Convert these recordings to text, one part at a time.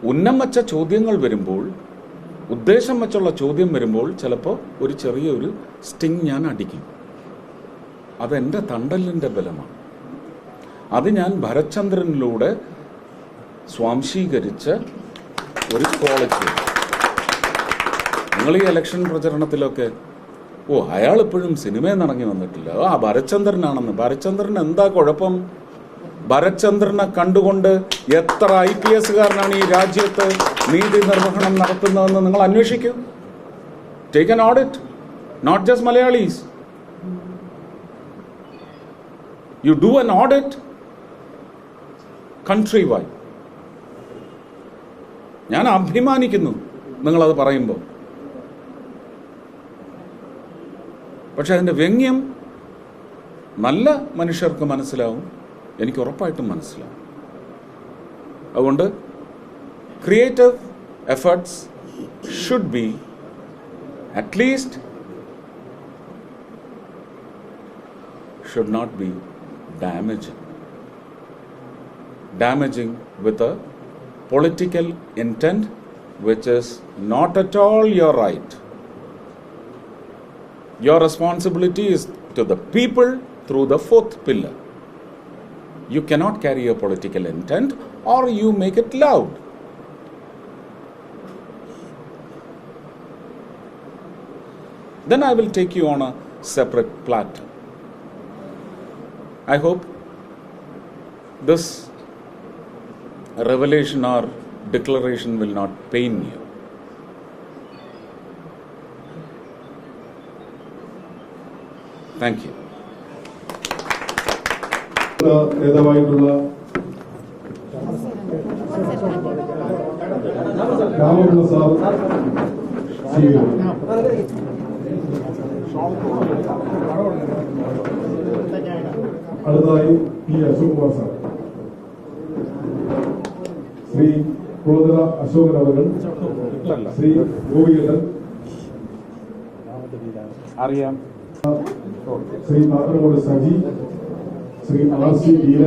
ഉന്നം വച്ച ചോദ്യങ്ങൾ വരുമ്പോൾ, ഉദ്ദേശം വച്ചുള്ള ചോദ്യം വരുമ്പോൾ ചിലപ്പോൾ ഒരു ചെറിയൊരു സ്റ്റിങ് ഞാൻ അടിക്കും. അതെൻ്റെ തണ്ടലിൻ്റെ ബലമാണ്. അത് ഞാൻ ഭരത്ചന്ദ്രനിലൂടെ സ്വാംശീകരിച്ച ഒരു ക്വാളിറ്റി. നിങ്ങൾ ഈ ഇലക്ഷൻ പ്രചരണത്തിലൊക്കെ അയാൾ ഇപ്പോഴും സിനിമയിൽ നിറങ്ങി വന്നിട്ടില്ല, ഭരത്ചന്ദ്രനാണെന്ന്. ഭരത്ചന്ദ്രൻ എന്താ കുഴപ്പം? ഭരത്ചന്ദ്രനെ കണ്ടുകൊണ്ട് എത്ര IPS കാരനാണ് ഈ രാജ്യത്ത് നീതി നിർവഹണം നടത്തുന്നതെന്ന് നിങ്ങൾ അന്വേഷിക്കൂ. Take an audit, not just Malayalis. You do an audit country-wide. ഞാൻ അഭിമാനിക്കുന്നു നിങ്ങളത് പറയുമ്പോൾ. പക്ഷെ അതിൻ്റെ വ്യംഗ്യം നല്ല മനുഷ്യർക്ക് മനസ്സിലാവും, എനിക്ക് ഉറപ്പായിട്ടും മനസ്സിലാവും. അതുകൊണ്ട് creative efforts should be at least should not be damaging with a political intent which is not at all your right. Your responsibility is to the people through the fourth pillar. You cannot carry a political intent or you make it loud. Then I will take you on a separate platter. I hope this revelation or declaration will not pain you. Thank you. അടുത്തതായി P. Ashok Kumar sir, Shri കോതല Ashokan അവർ, ശ്രീ ഗോപികേട്ടൻ, അറിയാം, Shri നാത്തനമൂട് Saji, Shri RC Beena,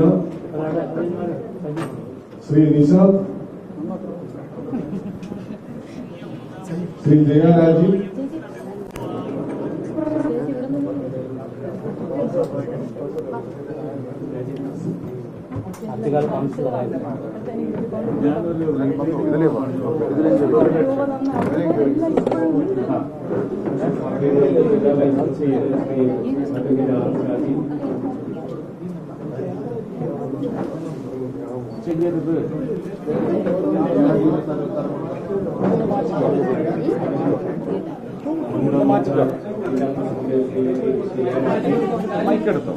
Shri Nishad, Shri ജയരാജി, മൈക്കെടുത്തോ?